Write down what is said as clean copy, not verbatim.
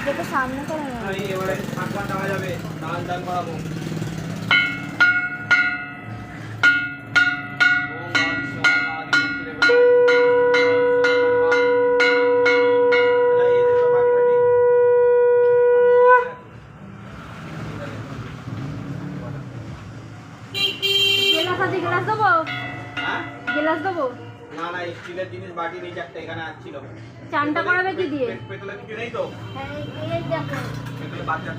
দেখো সামনে করে না এবারে ঠাকুর দেওয়া যাবে দান দান করাবো গ্লাস দেবো হ্যাঁ গ্লাস দেবো না না স্টিলের জিনিস বাটি নিয়ে একটা এখানে আসছিল চানটা করাবে কি দিয়ে পেতলে কিছু নেই তো হ্যাঁ এই দেখো পেতলে বাচ্চা